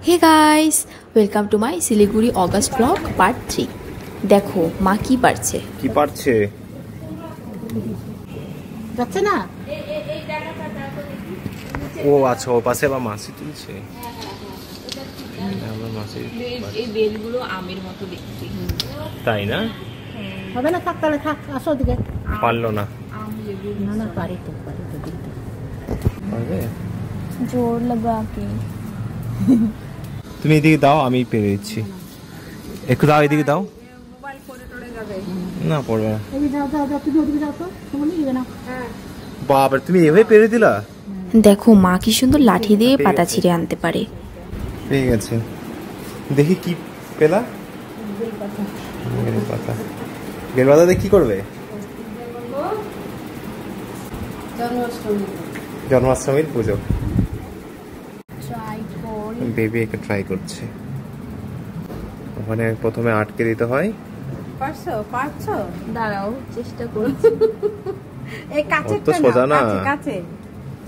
Hey guys welcome to my Siliguri August blog part 3। देखो माँ की पारছে কি পারছে যাচ্ছে না ও আচ্ছা ও পাশে বা মাছি তুলছে আমরা মাছি এই বেলগুলো আমের মতো দেখতে তাই না হবে না থাক তাহলে থাক আসো দিকে পারলো না আম লেবু না না পারি তো দিতে পারবে জোর লাগা के তুমি এদিকে দাও আমি পেরে দিচ্ছি একটু দাও এদিকে দাও মোবাইল করে টরে যাবে না পড়বে না এই যাও যাও যাও তুমি ওদিকে যাও তো তুমি নিবে না হ্যাঁ বাবা তুমি এভাবে পেরে দিলা দেখো মা কি সুন্দর লাঠি দিয়ে পাতা ছিঁড়ে আনতে পারে। পেয়ে গেছে দেখি কি পেলা বেলপাতা বেলপাতা দিয়ে কি করবে জন্মাষ্টমীর পুজো বেবি একে ট্রাই করছে ওখানে প্রথমে আটকে দিতে হয় পারছো দাঁড়াও চেষ্টা করছি এই কাচেরটা তো সোজা না কাচে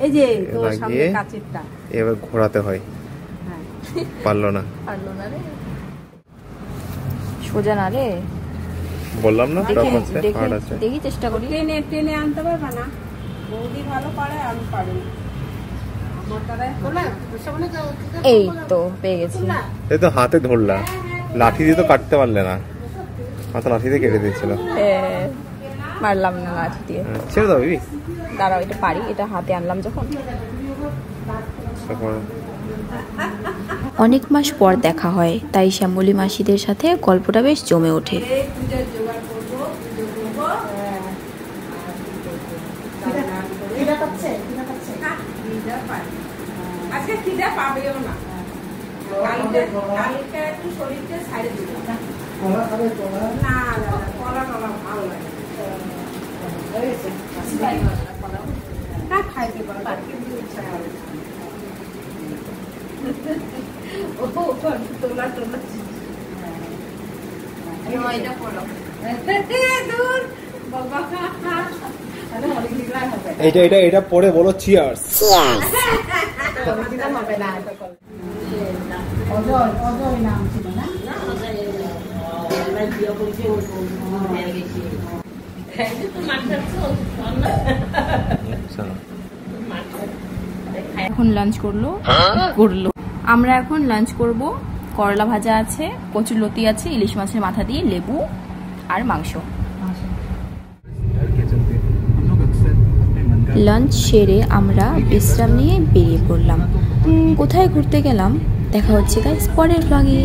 এই যে তো সামনে কাচেরটা এবার ঘোরাতে হয় হ্যাঁ পারলো না রে সোজা না রে বললাম না টপ আছে হার্ড আছে দেখি চেষ্টা করি টেনে আনতে পারবা না বৌদি ভালো পারে আমি পারি না আমার দ্বারা বলে এই তো পেয়ে গেছি এই তো হাতে ধরলা লাঠি দিয়ে তো কাটতে পারলে না হাতে লাঠি দিয়ে কেটে দিয়েছিল মারলাম না লাঠি দিয়ে ছেড়ে দাও বেবি দাঁড়াও এটা পারি এটা হাতে আনলাম যখন অনেক মাস পর দেখা হয় তাই শ্যামলী মাসিদের সাথে গল্পটা বেশ জমে ওঠে। আজকে খিদা পাবেও না কালকে একটু শরীরটা ছাড়ে দিল না না কলা ভালো লাগে না খাইতে পারবো কিন্তু ইচ্ছা করে ও তোলা এটা পড়ো দূর বাবা এটা পড়ে বলো চিয়ার্স হবে না অজয় নাম ছিল না এখন লাঞ্চ করলো আমরা এখন লাঞ্চ করব। করলা ভাজা আছে, কচুর লতি আছে, ইলিশ মাছের মাথা দিয়ে লেবু আর মাংস। লাঞ্চ সেরে আমরা বিশ্রাম নিয়ে বেরিয়ে পড়লাম। কোথায় ঘুরতে গেলাম দেখা হচ্ছে গাইস পরের ব্লগে।